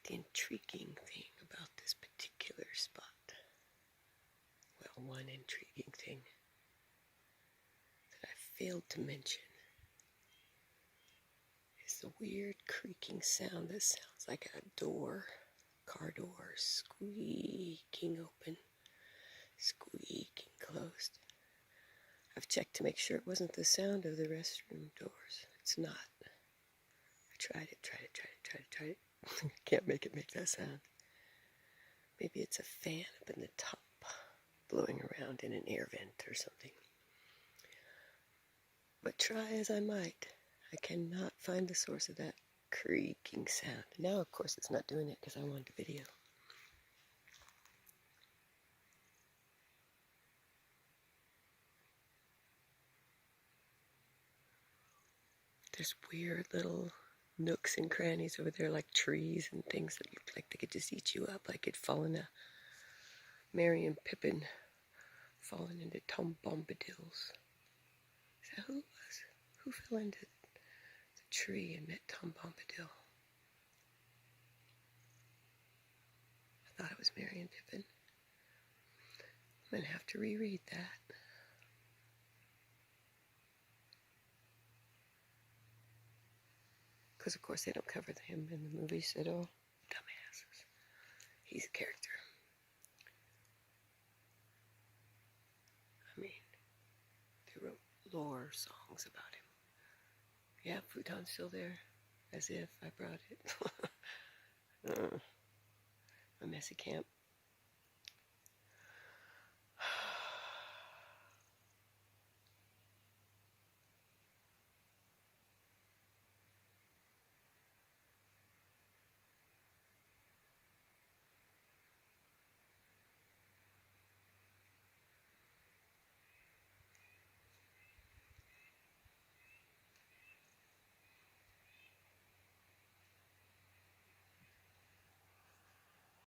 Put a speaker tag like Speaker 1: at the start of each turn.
Speaker 1: the intriguing thing about this particular spot, well, one intriguing thing that I failed to mention is the weird creaking sound that sounds like a door, car door, squeaking open, squeaking closed. I've checked to make sure it wasn't the sound of the restroom doors. It's not. I tried it. Can't make it make that sound. Maybe it's a fan up in the top, blowing around in an air vent or something. But try as I might, I cannot find the source of that creaking sound. Now, of course, it's not doing it because I wanted a video. There's weird little nooks and crannies over there, like trees and things that look like they could just eat you up, like it'd fallen a Merry and Pippin fallen into Tom Bombadil's. Is that who it was? Who fell into the tree and met Tom Bombadil? I thought it was Merry and Pippin. I'm going to have to reread that. Because, of course, they don't cover him in the movies at all. Dumbasses. He's a character. I mean, they wrote lore songs about him. Yeah, Futon's still there. As if I brought it. A messy camp.